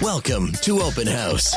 Welcome to Open House,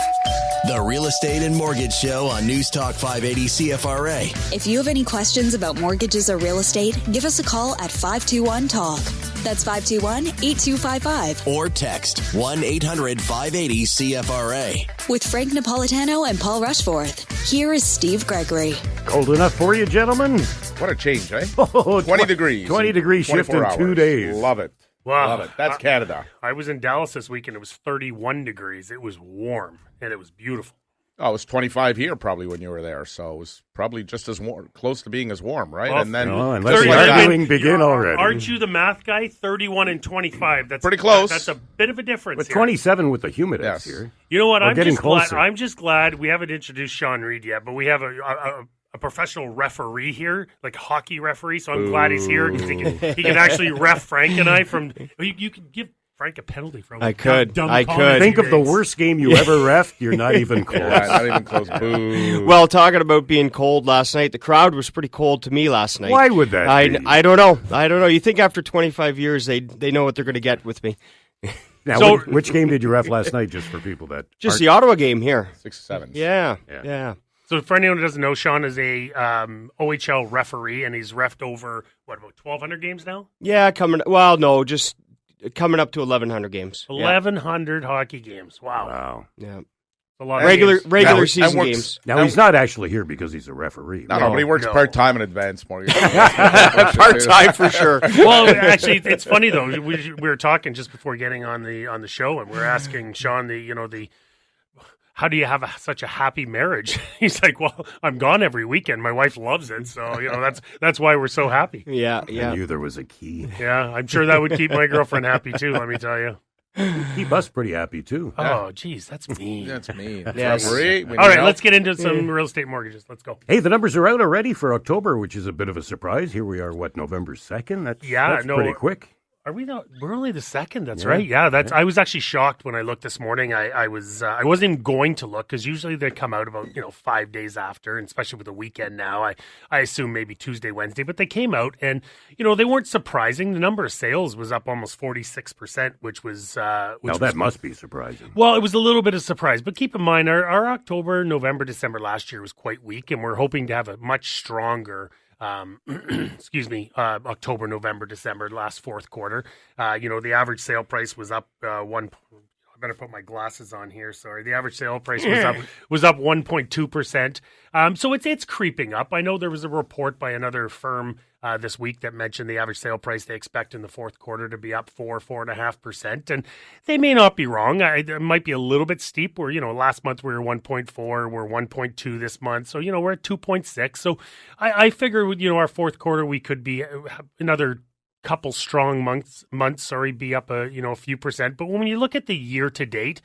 the real estate and mortgage show on News Talk 580 CFRA. If you have any questions about mortgages or real estate, give us a call at 521-TALK. That's 521-8255. Or text 1-800-580-CFRA. With Frank Napolitano and Paul Rushforth, here is Steve Gregory. Cold enough for you, gentlemen? What a change, eh? 20 degrees. 20 degree shift in 2 days. Love it. Wow. Love it. That's Canada. I was in Dallas this weekend. It was 31 degrees. It was warm, and it was beautiful. Oh, it was 25 here probably when you were there, so it was probably just as warm, close to being as warm, right? Well, and then and let the arguing begin already. Aren't you the math guy? 31 and 25. That's pretty close. That's a bit of a difference. With here. 27 with the humidity Yes. here. You know what? We're getting closer. I'm just glad we haven't introduced Sean Reid yet, but we have a professional referee here, like a hockey referee. So I'm glad he's here because he can actually ref Frank and I from. You can give Frank a penalty from. I could. Think of the worst game you ever refed. You're not even close. Yeah, not even close. Boo. Well, talking about being cold last night, the crowd was pretty cold to me last night. Why would that be? I don't know. You think after 25 years they know what they're going to get with me. Now, So- which game did you ref last night, just for people that Just the Ottawa game here. 6-7. Yeah. So for anyone who doesn't know, Sean is a OHL referee, and he's refed over, about 1,200 games now? Yeah, coming up to 1,100 games. 1,100 hockey games. Wow. Wow. Yeah. A lot of Regular games. season works- games. Now, he's not actually here because he's a referee. No, but he works No. part-time in advance more. Part-time for sure. Well, actually, it's funny though. We were talking just before getting on the show, and we're asking Sean how do you have such a happy marriage? He's like, well, I'm gone every weekend. My wife loves it, so that's why we're so happy. Yeah. I knew there was a key. Yeah, I'm sure that would keep my girlfriend happy too. Let me tell you. Keep us pretty happy, too. Oh, geez, that's mean. That's me. Yes. Referee. All right, let's get into some real estate mortgages. Let's go. Hey, the numbers are out already for October, which is a bit of a surprise. Here we are, November 2nd? That's pretty quick. Are we not? We're only the second. That's Yeah. right. Yeah, I was actually shocked when I looked this morning. I wasn't even going to look because usually they come out about 5 days after, and especially with the weekend now. I assume maybe Tuesday, Wednesday, but they came out and they weren't surprising. The number of sales was up almost 46%, which was That must be surprising. well, it was a little bit of surprise, but keep in mind our October, November, December last year was quite weak, and we're hoping to have a much stronger. October, November, December, last fourth quarter. The average sale price was up I better put my glasses on here. Sorry, the average sale price was up 1.2%. So it's creeping up. I know there was a report by another firm this week that mentioned the average sale price they expect in the fourth quarter to be up 4.5%, and they may not be wrong. It might be a little bit steep. Where last month we were 1.4, we're 1.2 this month, so we're at 2.6. So I figure our fourth quarter we could be another couple strong months. Be up a few percent. But when you look at the year to date,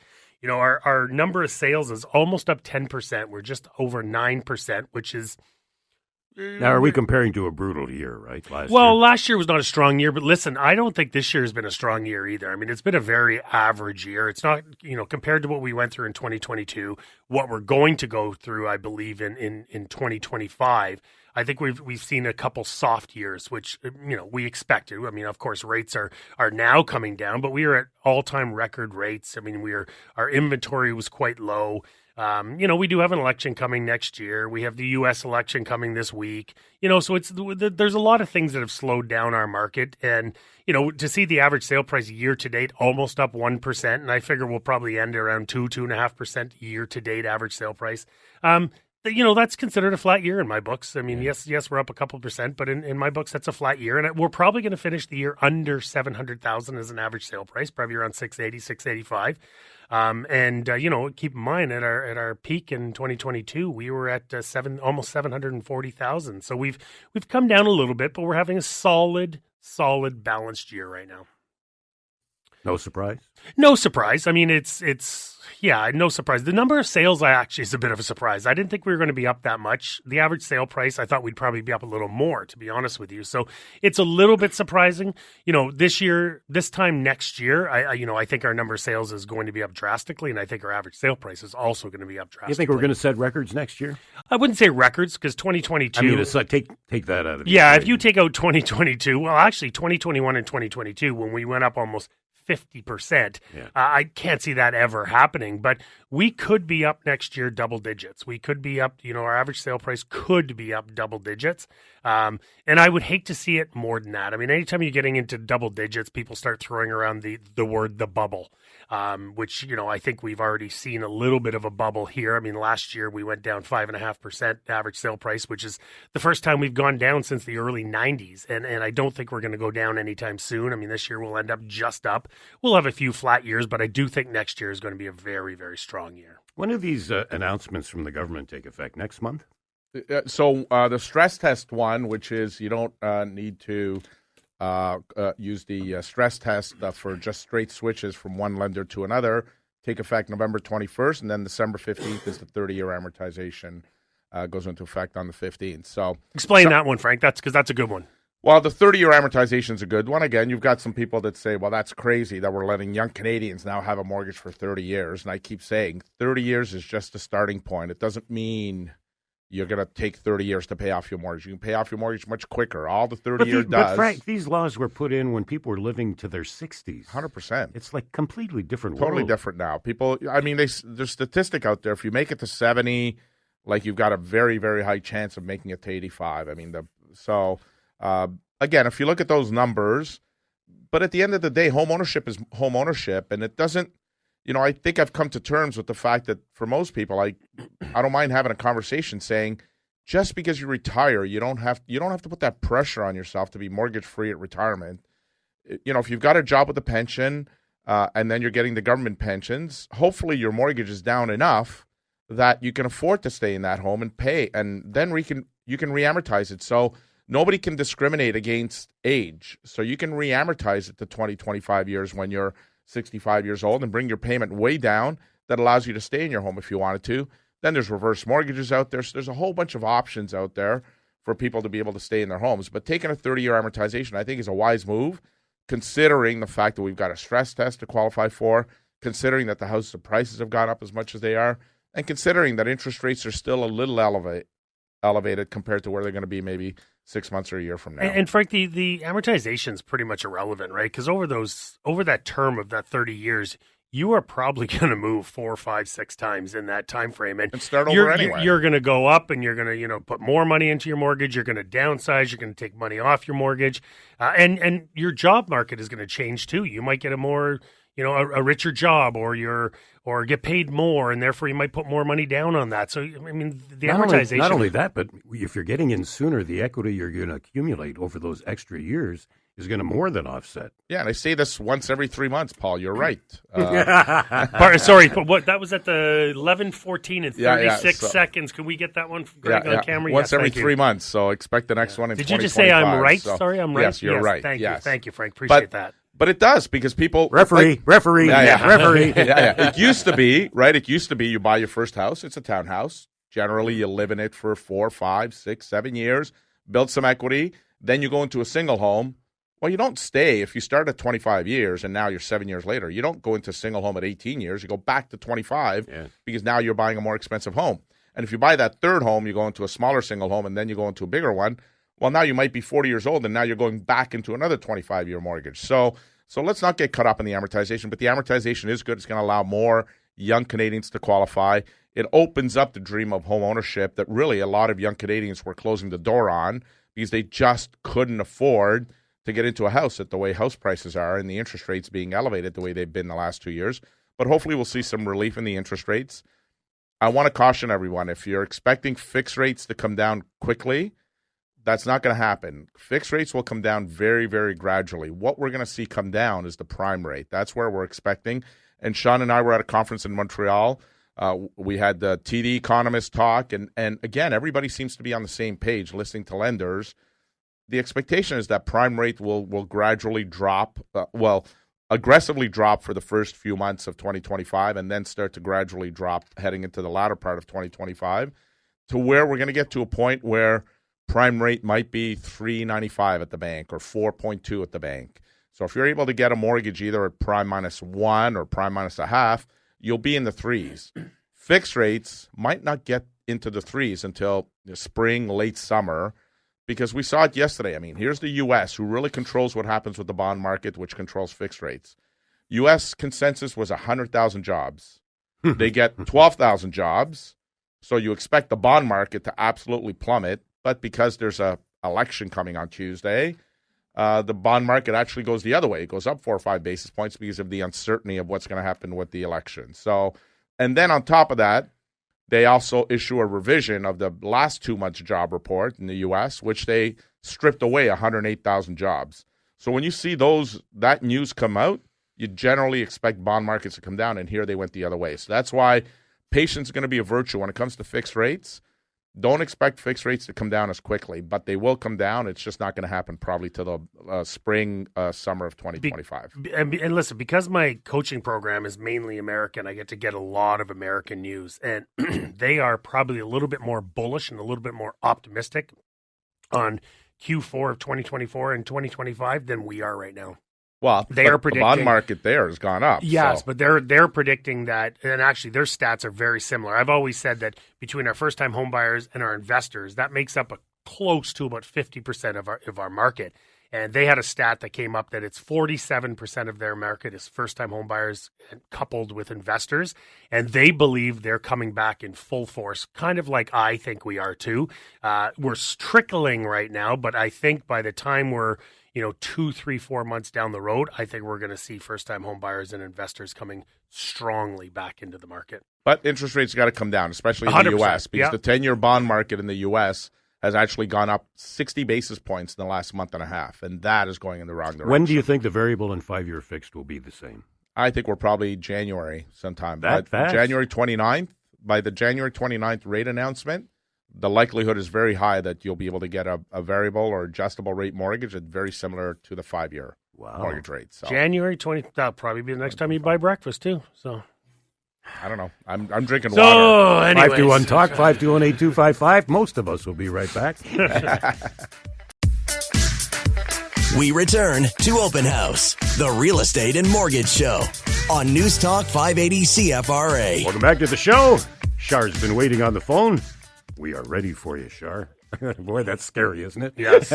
our number of sales is almost up 10%. We're just over 9%, which is. Now, are we comparing to a brutal year, right? Last year was not a strong year, but listen, I don't think this year has been a strong year either. I mean, it's been a very average year. It's not, compared to what we went through in 2022, what we're going to go through, I believe, in 2025. I think we've seen a couple soft years, which, we expected. I mean, of course, rates are now coming down, but we are at all-time record rates. I mean, our inventory was quite low. We do have an election coming next year. We have the U.S. election coming this week. So there's a lot of things that have slowed down our market. And, to see the average sale price year to date almost up 1%, and I figure we'll probably end around 2.5% year to date average sale price. That's considered a flat year in my books. I mean, yes, we're up a couple percent, but in my books, that's a flat year. And we're probably going to finish the year under 700,000 as an average sale price, probably around 680, 685. Keep in mind at our peak in 2022, we were at almost 740,000. So we've come down a little bit, but we're having a solid balanced year right now. No surprise? No surprise. I mean, it's no surprise. The number of sales actually is a bit of a surprise. I didn't think we were going to be up that much. The average sale price, I thought we'd probably be up a little more, to be honest with you. So it's a little bit surprising. This time next year, I think our number of sales is going to be up drastically, and I think our average sale price is also going to be up drastically. You think we're going to set records next year? I wouldn't say records, because 2022... I mean, take that out of it. Yeah, if you take out 2022, well, actually 2021 and 2022, when we went up almost 50%. I can't see that ever happening, but we could be up next year double digits. We could be up, our average sale price could be up double digits. And I would hate to see it more than that. I mean, anytime you're getting into double digits, people start throwing around the word the bubble, which, I think we've already seen a little bit of a bubble here. I mean, last year we went down 5.5% average sale price, which is the first time we've gone down since the early 90s. And I don't think we're going to go down anytime soon. I mean, this year we'll end up just up. We'll have a few flat years, but I do think next year is going to be a very, very strong year. When do these announcements from the government take effect? Next month? So the stress test one, which is you don't need to use the stress test for just straight switches from one lender to another, take effect November 21st, and then December 15th is the 30-year amortization goes into effect on the 15th. So explain that one, Frank. That's because that's a good one. Well, the 30-year amortization is a good one. Again, you've got some people that say, well, that's crazy that we're letting young Canadians now have a mortgage for 30 years. And I keep saying 30 years is just a starting point. It doesn't mean you're going to take 30 years to pay off your mortgage. You can pay off your mortgage much quicker. All the 30-year does. But, Frank, these laws were put in when people were living to their 60s. 100%. It's like completely different Totally world. different now. People, I mean, there's statistic out there. If you make it to 70, like you've got a very, very high chance of making it to 85. I mean, again, if you look at those numbers, but at the end of the day, home ownership is home ownership, and it doesn't, I think I've come to terms with the fact that for most people, I don't mind having a conversation saying, just because you retire, you don't have to put that pressure on yourself to be mortgage free at retirement. If you've got a job with a pension, and then you're getting the government pensions, hopefully your mortgage is down enough that you can afford to stay in that home and pay, and then you can re-amortize it. So nobody can discriminate against age. So you can re-amortize it to 20, 25 years when you're 65 years old and bring your payment way down. That allows you to stay in your home if you wanted to. Then there's reverse mortgages out there. So there's a whole bunch of options out there for people to be able to stay in their homes. But taking a 30-year amortization, I think, is a wise move, considering the fact that we've got a stress test to qualify for, considering that the house prices have gone up as much as they are, and considering that interest rates are still a little elevated compared to where they're going to be maybe 6 months or a year from now. And Frank, the amortization is pretty much irrelevant, right? Because over that term of that 30 years, you are probably going to move 4, 5, 6 times in that time frame, and start over anyway. You're going to go up, and you're going to put more money into your mortgage. You're going to downsize. You're going to take money off your mortgage, and your job market is going to change too. You might get a more a richer job, or get paid more, and therefore you might put more money down on that. So, I mean, the amortization. Not only that, but if you're getting in sooner, the equity you're going to accumulate over those extra years is going to more than offset. Yeah, and I say this once every 3 months, Paul. You're right. Sorry, but what that was at the 11:14 and 36 seconds. Can we get that one, Greg, on camera? Once every 3 months. So expect the next one in 2025. Did you just say I'm right? So, Sorry, I'm right. Yes, you're right. Thank you, Frank. Appreciate that. But it does, because people... Referee. Referee. It used to be, right? It used to be you buy your first house. It's a townhouse. Generally, you live in it for 4, 5, 6, 7 years, build some equity. Then you go into a single home. Well, you don't stay. If you start at 25 years and now you're 7 years later, you don't go into a single home at 18 years. You go back to 25 because now you're buying a more expensive home. And if you buy that third home, you go into a smaller single home, and then you go into a bigger one. Well, now you might be 40 years old, and now you're going back into another 25-year mortgage. So let's not get caught up in the amortization, but the amortization is good. It's going to allow more young Canadians to qualify. It opens up the dream of home ownership that really a lot of young Canadians were closing the door on because they just couldn't afford to get into a house at the way house prices are and the interest rates being elevated the way they've been the last 2 years. But hopefully we'll see some relief in the interest rates. I want to caution everyone, if you're expecting fixed rates to come down quickly, that's not going to happen. Fixed rates will come down very, very gradually. What we're going to see come down is the prime rate. That's where we're expecting. And Sean and I were at a conference in Montreal. We had the TD economists talk. And again, everybody seems to be on the same page listening to lenders. The expectation is that prime rate will gradually drop, aggressively drop for the first few months of 2025 and then start to gradually drop heading into the latter part of 2025 to where we're going to get to a point where prime rate might be 3.95 at the bank or 4.2 at the bank. So if you're able to get a mortgage either at prime -1 or prime -0.5, you'll be in the threes. Fixed rates might not get into the threes until the spring, late summer, because we saw it yesterday. I mean, here's the U.S., who really controls what happens with the bond market, which controls fixed rates. U.S. consensus was 100,000 jobs. They get 12,000 jobs. So you expect the bond market to absolutely plummet. But because there's a election coming on Tuesday, the bond market actually goes the other way. It goes up 4 or 5 basis points because of the uncertainty of what's going to happen with the election. So, and then on top of that, they also issue a revision of the last 2 months job report in the U.S., which they stripped away 108,000 jobs. So when you see that news come out, you generally expect bond markets to come down, and here they went the other way. So that's why patience is going to be a virtue when it comes to fixed rates. Don't expect fixed rates to come down as quickly, but they will come down. It's just not going to happen probably till the spring, summer of 2025. And listen, because my coaching program is mainly American, I get to get a lot of American news, and they are probably a little bit more bullish and a little bit more optimistic on Q4 of 2024 and 2025 than we are right now. Well, they are predicting the bond market there has gone up. Yes, so. but they're predicting that, and actually their stats are very similar. I've always said that between our first-time home buyers and our investors, that makes up close to about 50% of our market. And they had a stat that came up that it's 47% of their market is first-time home buyers coupled with investors, and they believe they're coming back in full force, kind of like I think we are too. We're trickling right now, but I think by the time we're 2, 3, 4 months down the road, I think we're going to see first-time home buyers and investors coming strongly back into the market. But interest rates got to come down, especially in the U.S., because the 10-year bond market in the U.S. has actually gone up 60 basis points in the last month and a half, and that is going in the wrong direction. When do you think the variable and 5-year fixed will be the same? I think we're probably January sometime. That fast? January 29th, by the January 29th rate announcement, the likelihood is very high that you'll be able to get a variable or adjustable rate mortgage that's very similar to the 5-year mortgage rate. So. January 20th, that'll probably be the next time you buy breakfast too. So I don't know. I'm drinking water. Anyways. 521-TALK, 521-8255. Most of us will be right back. We return to Open House, the real estate and mortgage show on News Talk 580 CFRA. Welcome back to the show. Char's been waiting on the phone. We are ready for you, Char. Boy, that's scary, isn't it? Yes.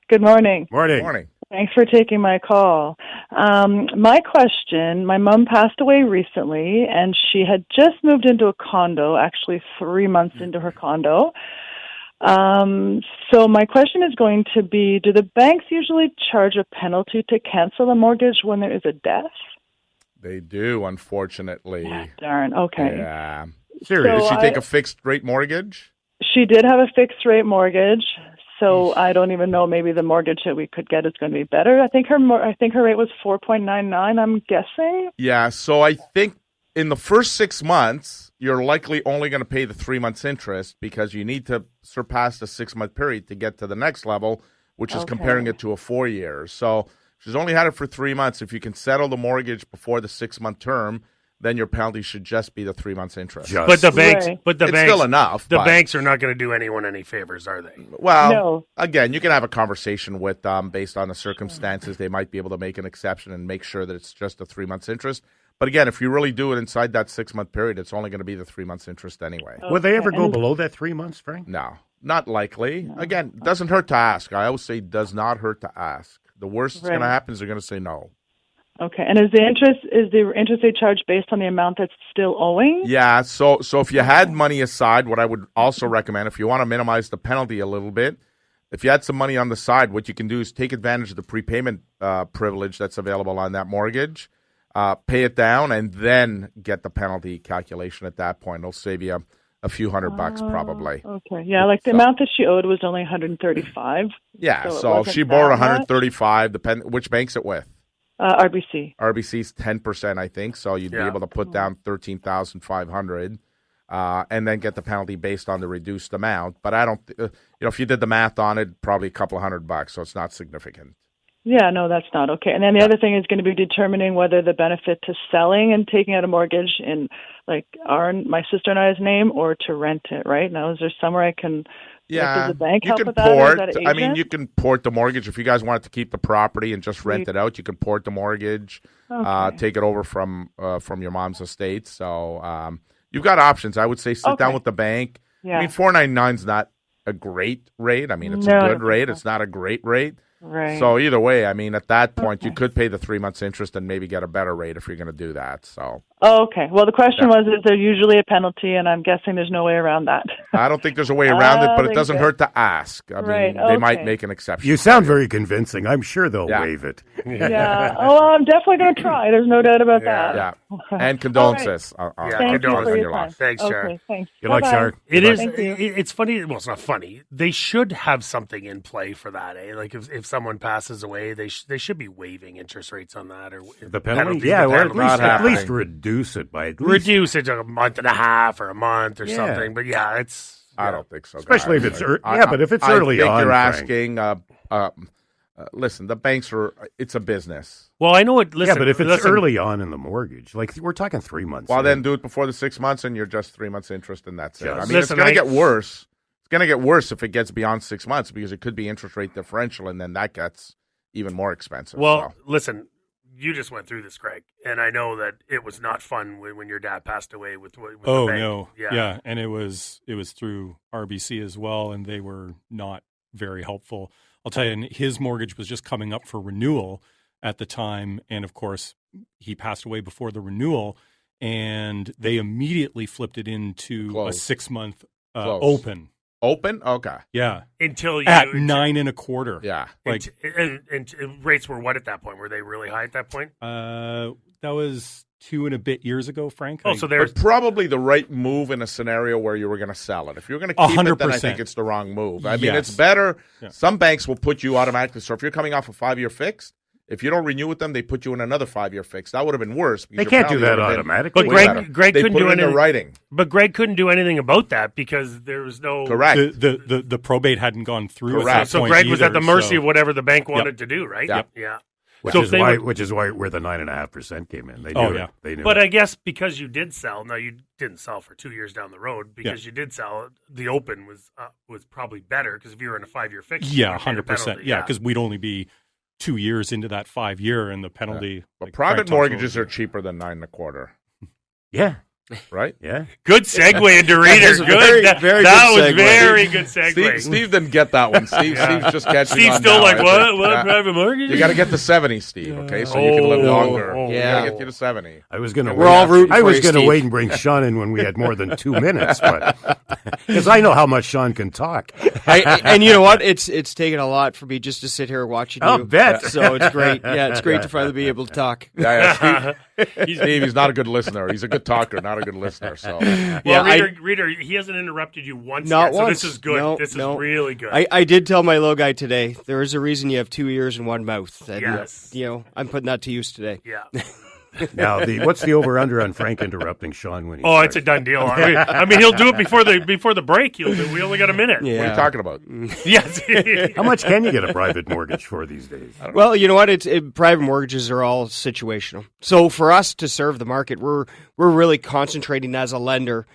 Good morning. Morning. Thanks for taking my call. My question, my mom passed away recently, and she had just moved into a condo, actually 3 months into her condo. So my question is going to be, do the banks usually charge a penalty to cancel a mortgage when there is a death? They do, unfortunately. Darn, okay. Yeah. Serious. Did she take a fixed rate mortgage? She did have a fixed rate mortgage, so I don't even know. Maybe the mortgage that we could get is going to be better. I think her rate was 4.99. I'm guessing. Yeah. So I think in the first 6 months, you're likely only going to pay the 3 months interest because you need to surpass the 6 month period to get to the next level, which is comparing it to a 4 years. So she's only had it for 3 months. If you can settle the mortgage before the 6 month term, then your penalty should just be the 3 months interest. But the banks, Right. it's banks, still enough. The banks are not going to do anyone any favors, are they? Well, No. Again, you can have a conversation with them based on the circumstances. They might be able to make an exception and make sure that it's just a 3 months interest. But again, if you really do it inside that 6 month period, it's only going to be the 3 months interest anyway. Would they ever go below that 3 months, Frank? No, not likely. Again, it doesn't hurt to ask. I always say does not hurt to ask. The worst that's going to happen is they're going to say no. Okay, and is the interest rate charged based on the amount that's still owing? Yeah, so if you had money aside, what I would also recommend, if you want to minimize the penalty a little bit, if you had some money on the side, what you can do is take advantage of the prepayment privilege that's available on that mortgage, pay it down, and then get the penalty calculation at that point. It'll save you a few $100 probably. Okay, yeah, like the amount that she owed was only 135. Yeah, so if she borrowed 135, which bank's it with? RBC. RBC's 10%, I think, so you'd be able to put down $13,500 and then get the penalty based on the reduced amount. But I don't, if you did the math on it, probably a couple of $100, so it's not significant. Yeah, no, that's not okay. And then the other thing is going to be determining whether the benefit to selling and taking out a mortgage in like my sister and I's name or to rent it, right? Now, is there somewhere I can... Yeah, does the bank help with port. that? I mean, you can port the mortgage if you guys wanted to keep the property and just rent it out. You can port the mortgage, take it over from your mom's estate. So you've got options. I would say sit down with the bank. Yeah. I mean, 4.99 is not a great rate. I mean, it's a good rate. It's not a great rate. Right. So either way, I mean, at that point, you could pay the 3 months interest and maybe get a better rate if you're going to do that. So. Oh, okay. Well, the question was, is there usually a penalty? And I'm guessing there's no way around that. I don't think there's a way around it, but it doesn't hurt to ask. I mean, they might make an exception. You sound very convincing. I'm sure they'll waive it. Yeah. Oh, well, I'm definitely going to try. There's no doubt about that. Yeah. And condolences. Condolences on your loss. Thanks, Char. Okay, thanks. Good luck, Char. It's funny. Well, it's not funny. They should have something in play for that. Like if someone passes away, they should be waiving interest rates on that or the penalty. Yeah, or at least reduce it by reduce it to a month and a half or a month or something. But it's. I don't think so. Especially if it's but if it's early on, you're asking. Listen, the banks are. It's a business. Well, I know it. Listen, but if it's early on in the mortgage, like we're talking 3 months. Well, then do it before the 6 months, and you're just 3 months interest, and that's it. I mean, Listen, it's going to get worse. It's going to get worse if it gets beyond 6 months because it could be interest rate differential, and then that gets even more expensive. Well, listen, you just went through this, Greg, and I know that it was not fun when your dad passed away with the bank. No, yeah, and it was through RBC as well, and they were not very helpful. I'll tell you, and his mortgage was just coming up for renewal at the time, and of course, he passed away before the renewal, and they immediately flipped it into a 6 month open. Open? Okay. Yeah. Until you at 9 1/4. Yeah. Like and rates were what at that point? Were they really high at that point? That was 2 and a bit years ago, Frank. So there's probably the right move in a scenario where you were going to sell it. If you're going to keep 100%. It, then I think it's the wrong move. I mean, it's better. Yeah. Some banks will put you automatically. So if you're coming off a 5-year fixed, if you don't renew with them, they put you in another 5-year fix. That would have been worse. They can't do that automatically. But Greg couldn't do anything. Writing. But Greg couldn't do anything about that because there was no correct. The probate hadn't gone through. Correct. So Greg was at the mercy of whatever the bank wanted to do, right? Yep. Yeah. Which is why where the 9.5% came in. They knew it. They knew but it. I guess because you did sell. No, you didn't sell for 2 years down the road because you did sell. The open was probably better because if you were in a 5-year fix, 100%. Yeah, because we'd only be 2 years into that 5-year, and the penalty. Yeah. But private mortgages are cheaper than 9 1/4. Yeah. Right? Yeah. Good segue into readers. Good. That was very good segue. Steve didn't get that one. Steve's just catching Steve's on still now, like, what? Private mortgage? You got to get to 70, Steve, okay? So you can live longer. You got to get you to 70. I was going to wait and bring Sean in when we had more than 2 minutes, but because I know how much Sean can talk. And you know what? It's taken a lot for me just to sit here watching you. I'll bet. So it's great. Yeah, it's great to finally be able to talk. Yeah, Steve, he's not a good listener. He's a good talker, not a good listener. So, Reader, he hasn't interrupted you once not yet. So once. This is good. No, this is really good. I did tell my low guy today. There is a reason you have 2 ears and 1 mouth. And, yes. I'm putting that to use today. Yeah. Now, what's the over/under on Frank interrupting Sean when he? Oh, it's a done deal. I mean, he'll do it before the break. We only got a minute. Yeah. What are you talking about? Yes. How much can you get a private mortgage for these days? Well, you know what? Private mortgages are all situational. So for us to serve the market, we're really concentrating as a lender,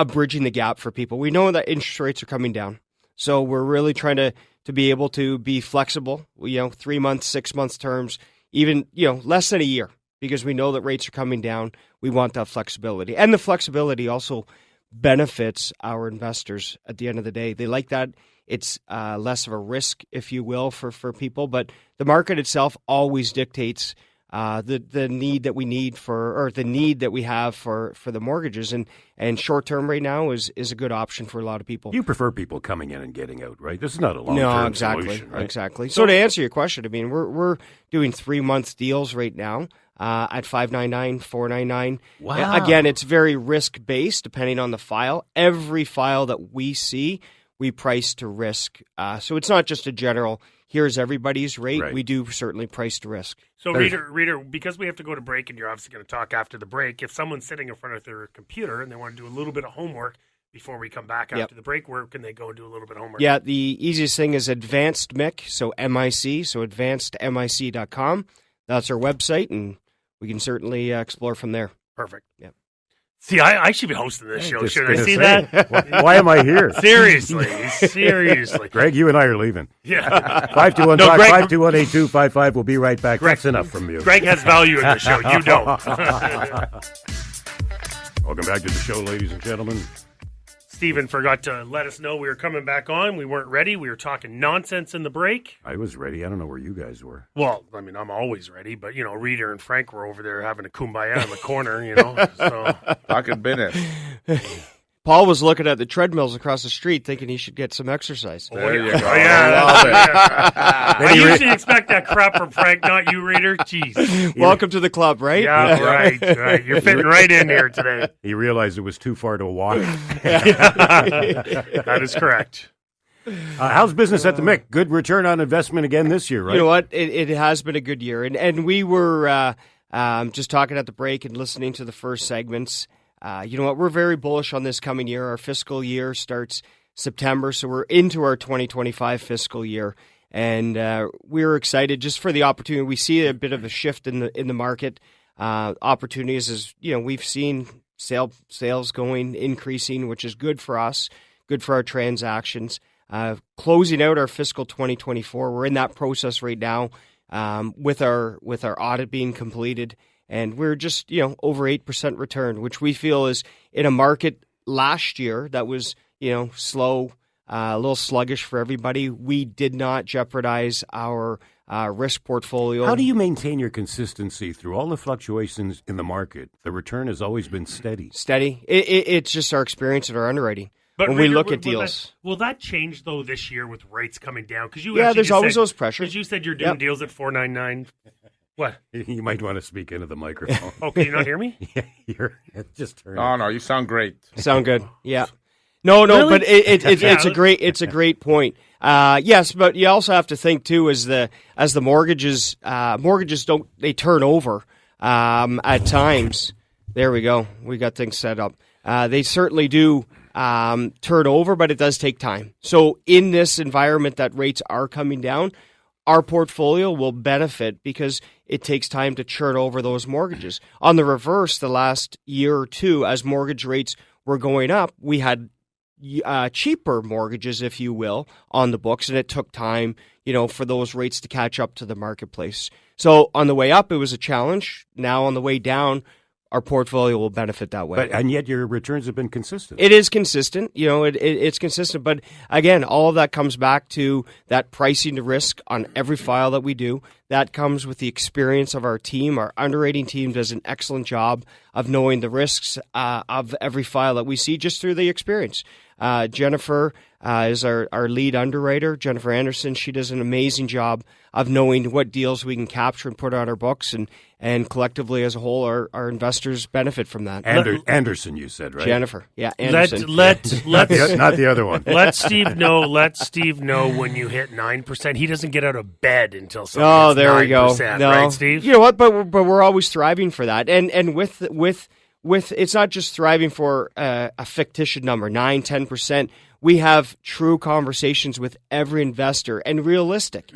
bridging the gap for people. We know that interest rates are coming down, so we're really trying to be able to be flexible. 3 months, 6 months terms, even less than a year. Because we know that rates are coming down, we want that flexibility. And the flexibility also benefits our investors at the end of the day. They like that. It's less of a risk, if you will, for people. But the market itself always dictates the need that we need the need that we have for the mortgages. And short term right now is a good option for a lot of people. You prefer people coming in and getting out, right? This is not a long-term solution, right? Exactly. So to answer your question, I mean, we're doing 3-month deals right now. At $599, $499. Wow. Again, it's very risk-based depending on the file. Every file that we see, we price to risk. So it's not just a general, here's everybody's rate. Right. We do certainly price to risk. So, reader, because we have to go to break and you're obviously going to talk after the break, if someone's sitting in front of their computer and they want to do a little bit of homework before we come back after the break, where can they go and do a little bit of homework? Yeah, the easiest thing is Advanced MIC, so MIC, so advancedmic.com. That's our website, and we can certainly explore from there. Perfect. Yeah. See, I should be hosting this show. Should I see that? Why am I here? Seriously. Greg, you and I are leaving. Yeah. 521-521-8255. We'll be right back. That's enough from you. Greg has value in the show. You don't. Welcome back to the show, ladies and gentlemen. Stephen forgot to let us know we were coming back on. We weren't ready. We were talking nonsense in the break. I was ready. I don't know where you guys were. Well, I mean, I'm always ready, but, Reader and Frank were over there having a kumbaya in the corner, so. Talking business. Paul was looking at the treadmills across the street thinking he should get some exercise. There you go. Yeah, Love it. I usually expect that crap from Frank, not you, Reader. Jeez. Welcome to the club, right? Yeah, right. You're fitting right in here today. He realized it was too far to walk. That is correct. How's business at the Mick? Good return on investment again this year, right? You know what? It has been a good year. And we were just talking at the break and listening to the first segments. You know what? We're very bullish on this coming year. Our fiscal year starts September, so we're into our 2025 fiscal year. And we're excited just for the opportunity. We see a bit of a shift in the market. Opportunities is, we've seen sales increasing, which is good for us, good for our transactions. Closing out our fiscal 2024, we're in that process right now with our audit being completed. And we're just, over 8% return, which we feel is in a market last year that was, slow, a little sluggish for everybody. We did not jeopardize our risk portfolio. How do you maintain your consistency through all the fluctuations in the market? The return has always been steady. Steady. It's just our experience and our underwriting. But when we look at deals. Will that change, though, this year with rates coming down? Because there's always those pressures. Because you said you're doing deals at 4.99. What? You might want to speak into the microphone. Oh, can you not hear me? Yeah, just turn. Oh, no, you sound great. Sound good. Yeah. No, really? But it's a great point. Yes, but you also have to think too as the mortgages they turn over at times. There we go. We got things set up. They certainly do turn over, but it does take time. So in this environment that rates are coming down, our portfolio will benefit because it takes time to churn over those mortgages. On the reverse, the last year or two, as mortgage rates were going up, we had cheaper mortgages, if you will, on the books, and it took time, for those rates to catch up to the marketplace. So on the way up, it was a challenge. Now on the way down, our portfolio will benefit that way. And yet your returns have been consistent. It is consistent. It's consistent. But again, all of that comes back to that pricing to risk on every file that we do. That comes with the experience of our team. Our underwriting team does an excellent job of knowing the risks of every file that we see just through the experience. Jennifer is our lead underwriter, Jennifer Anderson. She does an amazing job of knowing what deals we can capture and put on our books, and collectively as a whole, our investors benefit from that. Anderson, you said, right? Jennifer, yeah, Anderson. Let's not the other one. Let Steve know when you hit 9%. He doesn't get out of bed until something. Oh, there we go. No. Right, Steve? You know what? But we're always thriving for that, and with it's not just thriving for a fictitious number, 9-10%. We have true conversations with every investor and realistic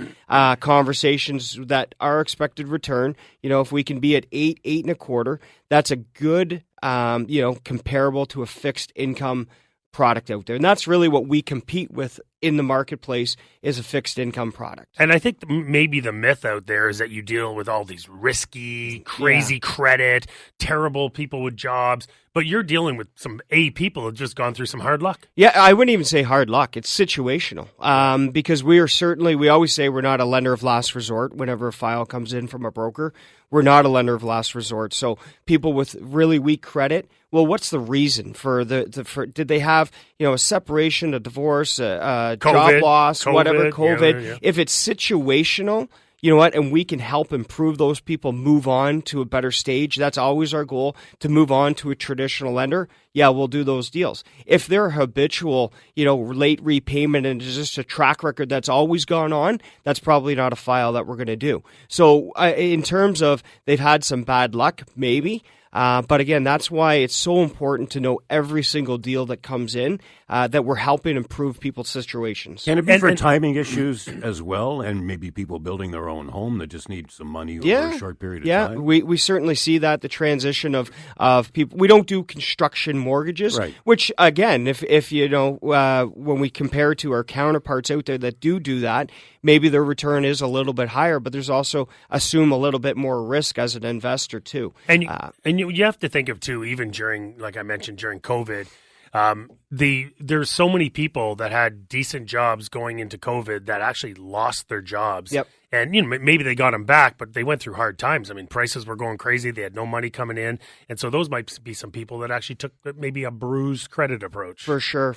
conversations that are expected return. If we can be at 8.25, that's a good, comparable to a fixed income product out there. And that's really what we compete with in the marketplace is a fixed income product. And I think maybe the myth out there is that you deal with all these risky, crazy credit, terrible people with jobs, but you're dealing with some people who have just gone through some hard luck. Yeah, I wouldn't even say hard luck. It's situational because we always say we're not a lender of last resort whenever a file comes in from a broker. We're not a lender of last resort. So people with really weak credit, well, what's the reason for did they have, a separation, a divorce, COVID, job loss, whatever, COVID? Yeah. If it's situational, you know what, and we can help improve those people move on to a better stage. That's always our goal, to move on to a traditional lender. Yeah, we'll do those deals. If they're habitual, late repayment and it's just a track record that's always gone on, that's probably not a file that we're going to do. So in terms of they've had some bad luck, maybe. But again, that's why it's so important to know every single deal that comes in, that we're helping improve people's situations. Can it be for timing issues as well, and maybe people building their own home that just need some money over a short period of time? Yeah, we certainly see that, the transition of people. We don't do construction mortgages, right. Which, again, if when we compare to our counterparts out there that do that, maybe their return is a little bit higher, but there's also assume a little bit more risk as an investor too. And you have to think of too, even during, like I mentioned, during COVID, There's so many people that had decent jobs going into COVID that actually lost their jobs. Yep. And maybe they got them back, but they went through hard times. I mean, prices were going crazy. They had no money coming in. And so those might be some people that actually took maybe a bruised credit approach. For sure.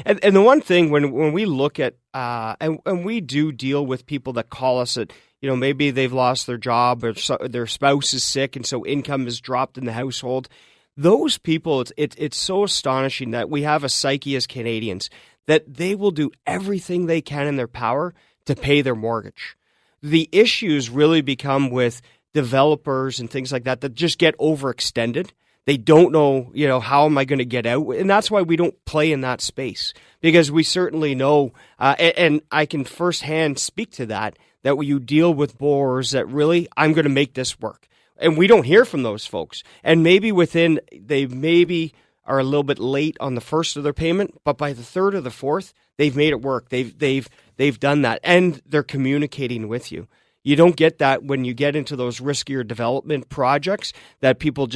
And the one thing when we look at, and we do deal with people that call us at, maybe they've lost their job or their spouse is sick and so income has dropped in the household. Those people, it's so astonishing that we have a psyche as Canadians that they will do everything they can in their power to pay their mortgage. The issues really become with developers and things like that just get overextended. They don't know, how am I going to get out? And that's why we don't play in that space, because we certainly know, and I can firsthand speak to that when you deal with borrowers that really, I'm going to make this work. And we don't hear from those folks. And maybe they are a little bit late on the first of their payment, but by the third or the fourth, they've made it work. They've done that, and they're communicating with you. You don't get that when you get into those riskier development projects that people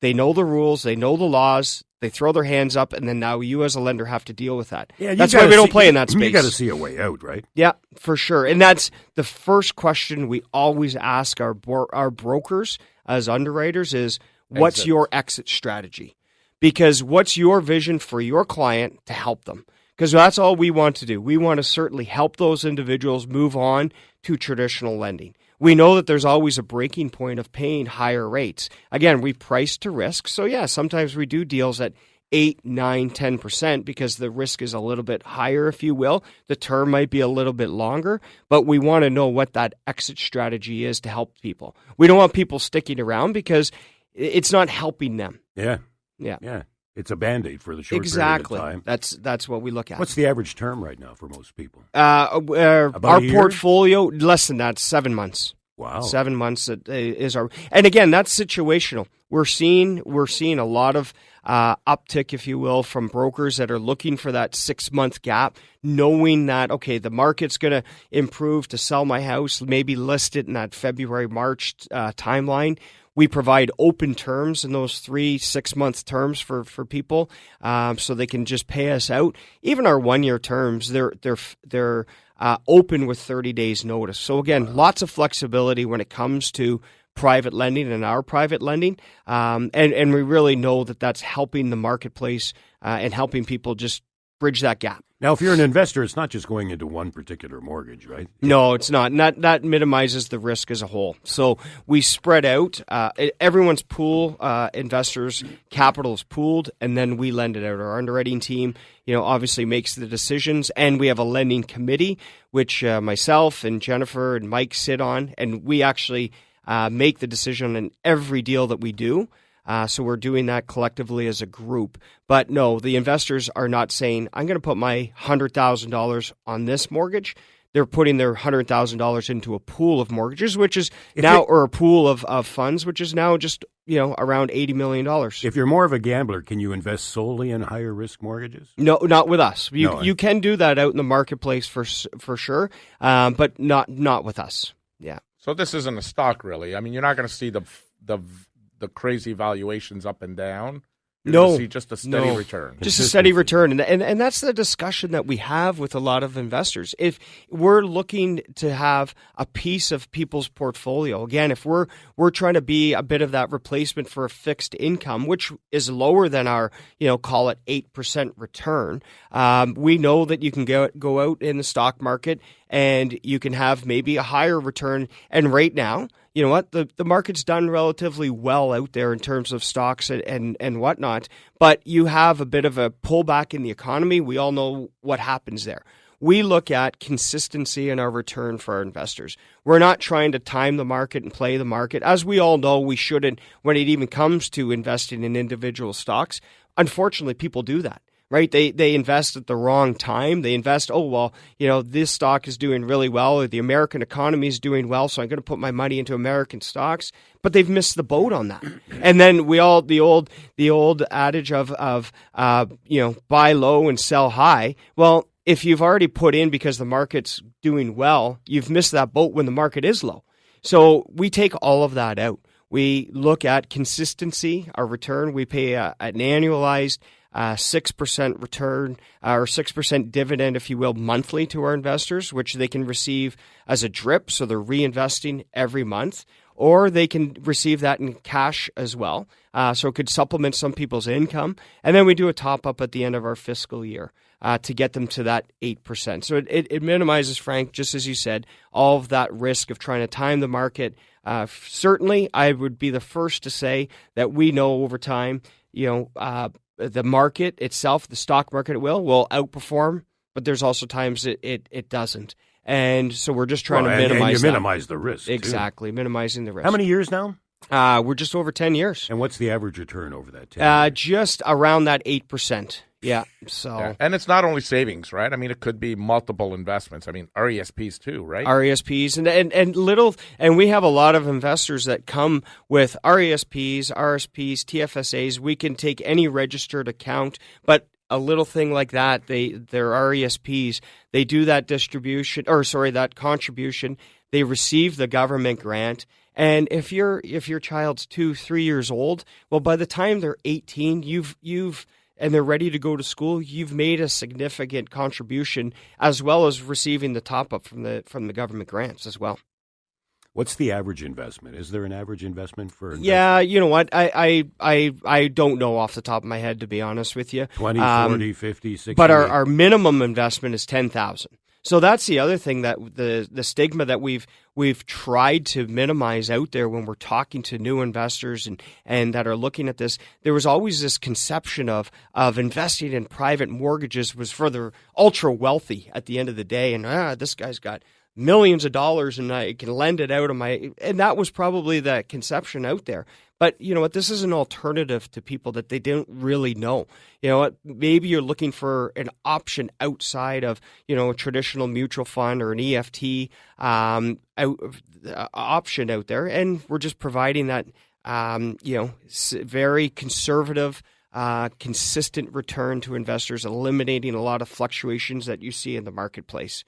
they know the rules, they know the laws, they throw their hands up, and then now you as a lender have to deal with that. Yeah, that's why we don't play in that space. You got to see a way out, right? Yeah, for sure. And that's the first question we always ask our brokers as underwriters is, what's your exit strategy? Because what's your vision for your client to help them? Because that's all we want to do. We want to certainly help those individuals move on to traditional lending. We know that there's always a breaking point of paying higher rates. Again, we price to risk. So yeah, sometimes we do deals at 8, 9, 10% because the risk is a little bit higher, if you will. The term might be a little bit longer, but we want to know what that exit strategy is to help people. We don't want people sticking around because it's not helping them. Yeah. Yeah. It's a Band-Aid for the short exactly. period of time. That's what we look at. What's the average term right now for most people? Our portfolio, less than that, 7 months. Wow. 7 months is our, and again, that's situational. We're seeing a lot of uptick, if you will, from brokers that are looking for that 6 month gap, knowing that, okay, the market's going to improve to sell my house, maybe list it in that February, March timeline. We provide open terms in those 3-6 month terms for people, so they can just pay us out. Even our 1 year terms, they're open with 30 days notice. So again, lots of flexibility when it comes to private lending and our private lending, and we really know that that's helping the marketplace and helping people just bridge that gap. Now, if you're an investor, it's not just going into one particular mortgage, right? No, it's not. That minimizes the risk as a whole. So we spread out. Everyone's pool, investors' capital is pooled, and then we lend it out. Our underwriting team, obviously makes the decisions, and we have a lending committee, which myself and Jennifer and Mike sit on, and we actually make the decision on every deal that we do. So we're doing that collectively as a group. But no, the investors are not saying, I'm going to put my $100,000 on this mortgage. They're putting their $100,000 into a pool of mortgages, which is or a pool of funds, which is now just, around $80 million. If you're more of a gambler, can you invest solely in higher risk mortgages? No, not with us. You can do that out in the marketplace for sure, but not with us. Yeah. So this isn't a stock, really. I mean, you're not going to see the crazy valuations up and down. You're going to see just a steady return. Just a steady return. And that's the discussion that we have with a lot of investors. If we're looking to have a piece of people's portfolio, again, if we're trying to be a bit of that replacement for a fixed income, which is lower than our, call it 8% return, we know that you can go out in the stock market and you can have maybe a higher return. And right now, you know what? The market's done relatively well out there in terms of stocks and whatnot, but you have a bit of a pullback in the economy. We all know what happens there. We look at consistency in our return for our investors. We're not trying to time the market and play the market. As we all know, we shouldn't when it even comes to investing in individual stocks. Unfortunately, people do that. Right? They invest at the wrong time. They invest, this stock is doing really well, or the American economy is doing well, so I'm going to put my money into American stocks. But they've missed the boat on that. And then the old adage of buy low and sell high. Well, if you've already put in because the market's doing well, you've missed that boat when the market is low. So we take all of that out. We look at consistency, our return. We pay an annualized 6% return or 6% dividend, if you will, monthly to our investors, which they can receive as a drip, so they're reinvesting every month, or they can receive that in cash as well. So it could supplement some people's income. And then we do a top-up at the end of our fiscal year to get them to that 8%. So it minimizes, Frank, just as you said, all of that risk of trying to time the market. Certainly, I would be the first to say that we know over time, the market itself, the stock market will outperform, but there's also times it doesn't. And so we're just trying to minimize minimize the risk. Exactly, too. Minimizing the risk. How many years now? We're just over 10 years. And what's the average return over that 10 years? Just around that 8%. Yeah. So, yeah. And it's not only savings, right? I mean, it could be multiple investments. I mean, RESPs too, right? RESPs and we have a lot of investors that come with RESPs, RSPs, TFSAs. We can take any registered account, but a little thing like that, their RESPs, they do that that contribution. They receive the government grant. And if your child's 2-3 years old, well, by the time they're 18, and they're ready to go to school, you've made a significant contribution, as well as receiving the top up from the government grants as well. What's the average investment? Is there an average investment for investment? Yeah, you know what? I don't know off the top of my head, to be honest with you. 20, 40, 50, 60. But our minimum investment is $10,000. So that's the other thing, that the stigma that we've tried to minimize out there when we're talking to new investors and that are looking at this. There was always this conception of investing in private mortgages was for the ultra wealthy at the end of the day, and this guy's got millions of dollars and I can lend it out and that was probably the conception out there. But you know what? This is an alternative to people that they don't really know. You know what? Maybe you're looking for an option outside of, a traditional mutual fund or an EFT option out there. And we're just providing that, very conservative, consistent return to investors, eliminating a lot of fluctuations that you see in the marketplace.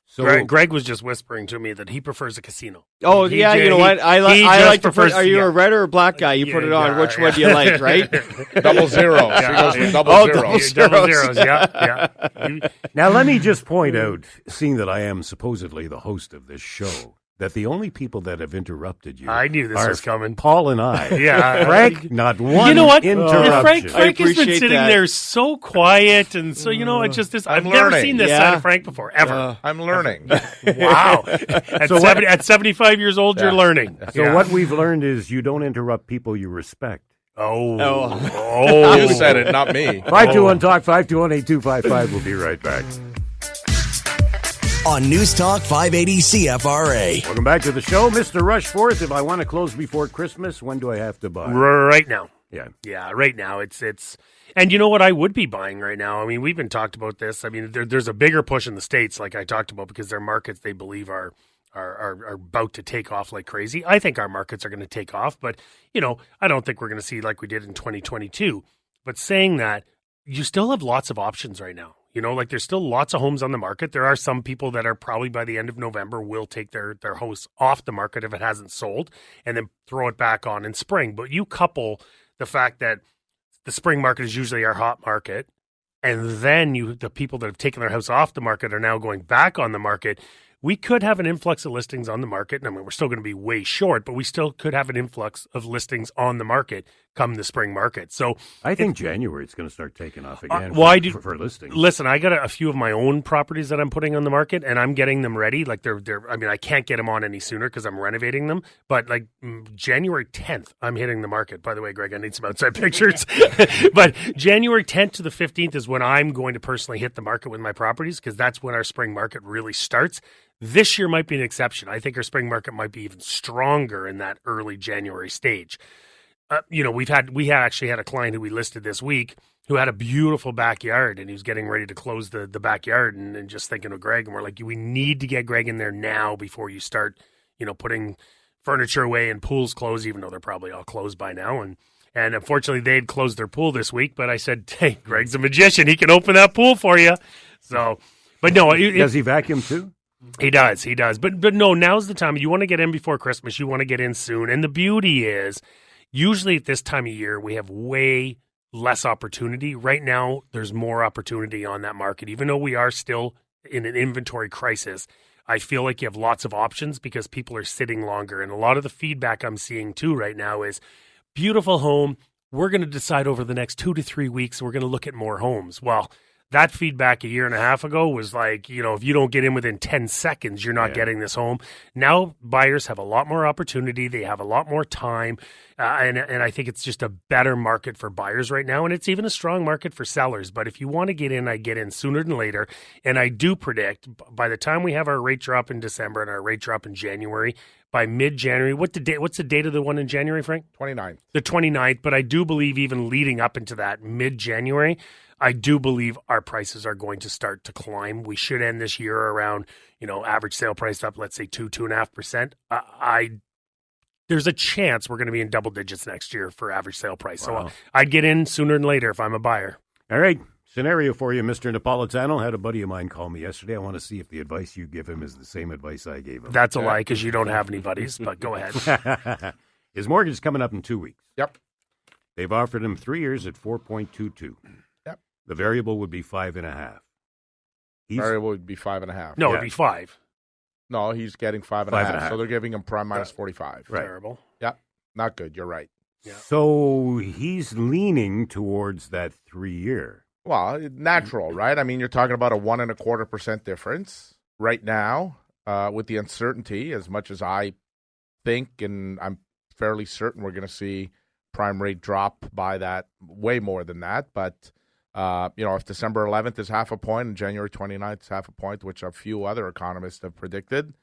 So Greg was just whispering to me that he prefers a casino. Oh, yeah, you know what? I like to put, are you a red or a black guy? You put it on. Which one do you like, right? Double zeros. Yeah. He goes with double zeros. Double zeros, yeah. Now, let me just point out, seeing that I am supposedly the host of this show, that the only people that have interrupted you I knew this was coming. Paul and I. Yeah. Frank, not one You know what? interruption. Frank has been sitting there so quiet, and so, it's just this. I've never seen this side of Frank before, ever. I'm learning. Wow. At 75 years old, you're learning. So what we've learned is you don't interrupt people you respect. Oh. You said it, not me. 521-TALK, 521-8255. We'll be right back. On News Talk 580 CFRA. Welcome back to the show. Mr. Rushforth, if I want to close before Christmas, when do I have to buy? Right now. Yeah. Yeah, right now. It's and you know what I would be buying right now? I mean, we've been talked about this. I mean, there's a bigger push in the States, like I talked about, because their markets, they believe, are about to take off like crazy. I think our markets are going to take off, but, I don't think we're going to see like we did in 2022. But saying that, you still have lots of options right now. There's still lots of homes on the market. There are some people that are probably by the end of November will take their house off the market if it hasn't sold and then throw it back on in spring. But you couple the fact that the spring market is usually our hot market, and then the people that have taken their house off the market are now going back on the market. We could have an influx of listings on the market. I mean, we're still going to be way short, but we still could have an influx of listings on the market come the spring market. So I think January it's going to start taking off again for listings. Listen, I got a few of my own properties that I'm putting on the market, and I'm getting them ready. Like I can't get them on any sooner because I'm renovating them. But like January 10th, I'm hitting the market. By the way, Greg, I need some outside pictures. But January 10th to the 15th is when I'm going to personally hit the market with my properties, because that's when our spring market really starts. This year might be an exception. I think our spring market might be even stronger in that early January stage. We actually had a client who we listed this week who had a beautiful backyard, and he was getting ready to close the backyard, and just thinking of Greg, and we're like, we need to get Greg in there now before you start, putting furniture away and pools closed, even though they're probably all closed by now. And unfortunately, they had closed their pool this week, but I said, hey, Greg's a magician. He can open that pool for you. So, but no. Does he vacuum too? He does. But no, now's the time. You want to get in before Christmas. You want to get in soon. And the beauty is, usually at this time of year, we have way less opportunity. Right now, there's more opportunity on that market. Even though we are still in an inventory crisis, I feel like you have lots of options because people are sitting longer. And a lot of the feedback I'm seeing too right now is beautiful home. We're going to decide over the next 2 to 3 weeks, we're going to look at more homes. Well, that feedback a year and a half ago was like, if you don't get in within 10 seconds, you're not getting this home. Now buyers have a lot more opportunity. They have a lot more time. And I think it's just a better market for buyers right now. And it's even a strong market for sellers. But if you want to get in, I get in sooner than later. And I do predict by the time we have our rate drop in December and our rate drop in January, by mid-January, what's the date of the one in January, Frank? 29th. The 29th. But I do believe even leading up into that mid-January, I do believe our prices are going to start to climb. We should end this year around, average sale price up, let's say 2.5%. There's a chance we're going to be in double digits next year for average sale price. Wow. So I'd get in sooner than later if I'm a buyer. All right. Scenario for you, Mr. Napolitano. Had a buddy of mine call me yesterday. I want to see if the advice you give him is the same advice I gave him. That's a lie because you don't have any buddies, but go ahead. His mortgage is coming up in 2 weeks. Yep. They've offered him 3 years at 4.22. Yep. The variable would be 5.5. Variable would be 5.5. No, it'd be 5. No, he's getting 5.5. So they're giving him prime minus 45. Right. Terrible. Yep. Not good. You're right. Yeah. So he's leaning towards that 3 year. Well, natural, right? I mean, you're talking about a 1.25% difference right now with the uncertainty. As much as I think, and I'm fairly certain we're going to see prime rate drop by that, way more than that. But if December 11th is half a point and January 29th is half a point, which a few other economists have predicted,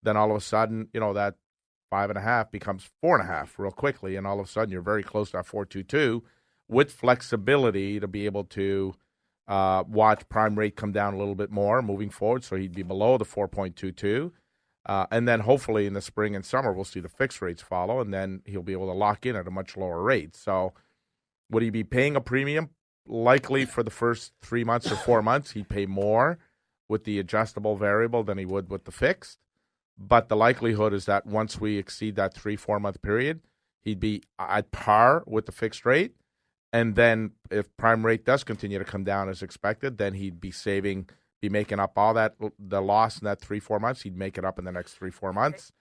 then all of a sudden, that 5.5 becomes 4.5 real quickly, and all of a sudden you're very close to that 4.22. With flexibility to be able to watch prime rate come down a little bit more moving forward, so he'd be below the 4.22. And then hopefully in the spring and summer, we'll see the fixed rates follow, and then he'll be able to lock in at a much lower rate. So would he be paying a premium? Likely for the first 3 months or 4 months, he'd pay more with the adjustable variable than he would with the fixed. But the likelihood is that once we exceed that 3-4 month period, he'd be at par with the fixed rate. And then if prime rate does continue to come down as expected, then he'd be making up all the loss in that 3-4 months. He'd make it up in the next 3-4 months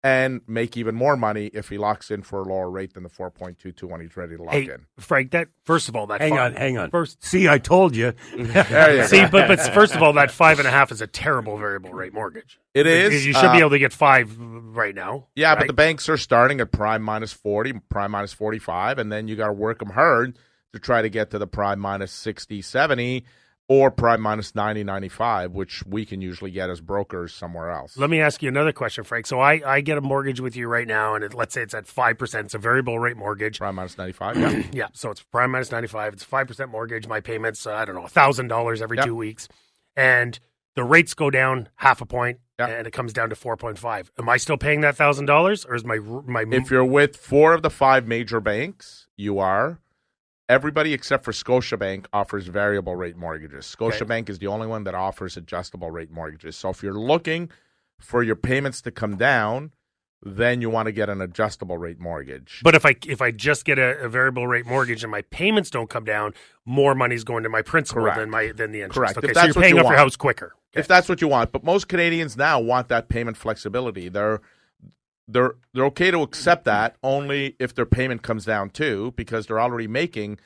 and make even more money if he locks in for a lower rate than the 4.22 when he's ready to lock in. Frank, first of all, hang on. See, I told you. But first of all, that 5.5 is a terrible variable rate mortgage. It is. Because you should be able to get 5 right now. Yeah, right? But the banks are starting at prime minus 40, prime minus 45, and then you got to work them hard to try to get to the prime minus 60, 70, or prime minus 90, 95, which we can usually get as brokers somewhere else. Let me ask you another question, Frank. So I get a mortgage with you right now, and let's say it's at 5%. It's a variable rate mortgage. Prime minus 95, yeah. Yeah, so it's prime minus 95. It's 5% mortgage. My payment's, $1,000 every 2 weeks. And the rates go down half a point, and it comes down to 4.5. Am I still paying that $1,000, or is my If you're with 4 of the 5 major banks, you are. Everybody except for Scotiabank offers variable rate mortgages. Scotiabank is the only one that offers adjustable rate mortgages. So if you're looking for your payments to come down, then you want to get an adjustable rate mortgage. But if I just get a variable rate mortgage and my payments don't come down, more money's going to my principal than the interest. Correct. Okay, so you're paying off your house quicker. Okay. If that's what you want. But most Canadians now want that payment flexibility. They're okay to accept that only if their payment comes down too, because they're already making.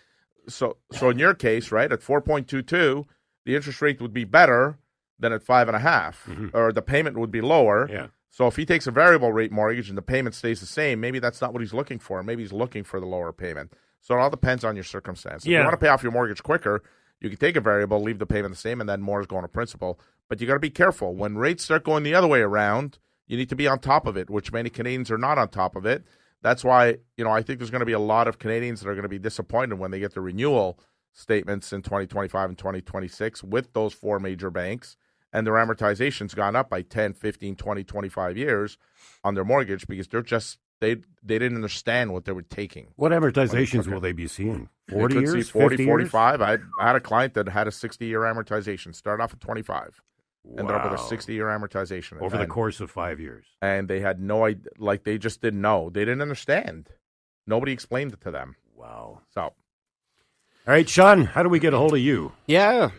So in your case, right, at 4.22, the interest rate would be better than at 5.5, or the payment would be lower. Yeah. So if he takes a variable rate mortgage and the payment stays the same, maybe that's not what he's looking for. Maybe he's looking for the lower payment. So it all depends on your circumstance. If you want to pay off your mortgage quicker, you can take a variable, leave the payment the same, and then more is going to principal. But you got to be careful. When rates start going the other way around, you need to be on top of it, which many Canadians are not on top of it. That's why, I think there's going to be a lot of Canadians that are going to be disappointed when they get the renewal statements in 2025 and 2026 with those 4 major banks, and their amortization's gone up by 10, 15, 20, 25 years on their mortgage because they didn't understand what they were taking. What amortizations will they be seeing? 40 They could years? see 40, 50 45. I had a client that had a 60-year amortization, started off at 25. Ended up with a 60-year amortization. Over the course of 5 years. And they had no idea, they just didn't know. They didn't understand. Nobody explained it to them. Wow. So All right, Sean, how do we get a hold of you? Yeah,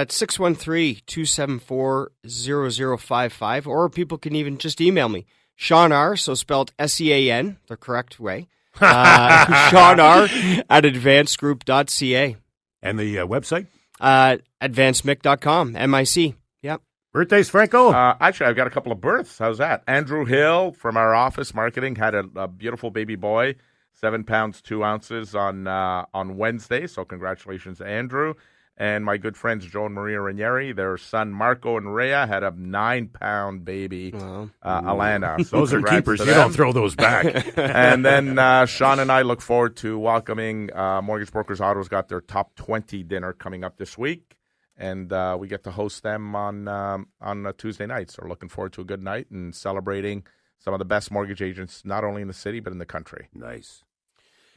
it's 613-274-0055, or people can even just email me. Sean R, so spelled S-E-A-N, the correct way. Sean R at advancedgroup.ca. And the website? Advancedmic.com, M-I-C. Yep. Birthdays, Franco? Actually, I've got a couple of births. How's that? Andrew Hill from our office marketing had a beautiful baby boy, 7 pounds, 2 ounces on Wednesday. So congratulations, Andrew. And my good friends Joe and Maria Ranieri, their son Marco and Rhea had a 9-pound baby, Alana. So those are keepers. You don't throw those back. And then Sean and I look forward to welcoming Mortgage Brokers Auto's got their top 20 dinner coming up this week. And we get to host them on a Tuesday night. So we're looking forward to a good night and celebrating some of the best mortgage agents, not only in the city, but in the country. Nice.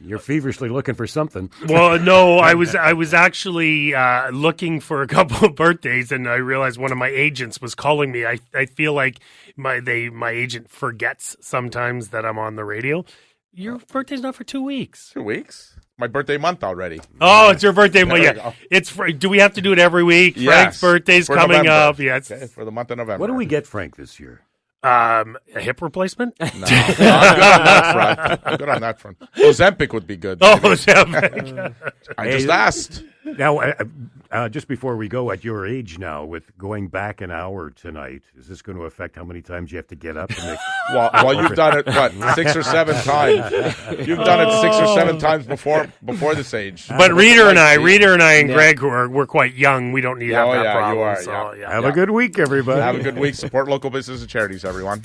You're feverishly looking for something. Well, no, I was actually looking for a couple of birthdays, and I realized one of my agents was calling me. I feel like my agent forgets sometimes that I'm on the radio. Your birthday's not for 2 weeks. 2 weeks? My birthday month already. Oh, it's your birthday month. Yeah, do we have to do it every week? Yes. Frank's birthday's For coming November. up. Yeah, Okay, for the month of November. What do we get Frank this year? a hip replacement. No, I'm good on that front. I'm good on that front. Ozempic would be good. Oh, maybe. Ozempic. I just asked. Now, just before we go, at your age now, with going back an hour tonight, is this going to affect how many times you have to get up? And Well, you've done it, 6 or 7 times? You've done it 6 or 7 times before this age. But Reader and I and Greg, we're quite young. We don't need to have that problem. You are, so, Have a good week, everybody. Have a good week. Support local business and charities, everyone.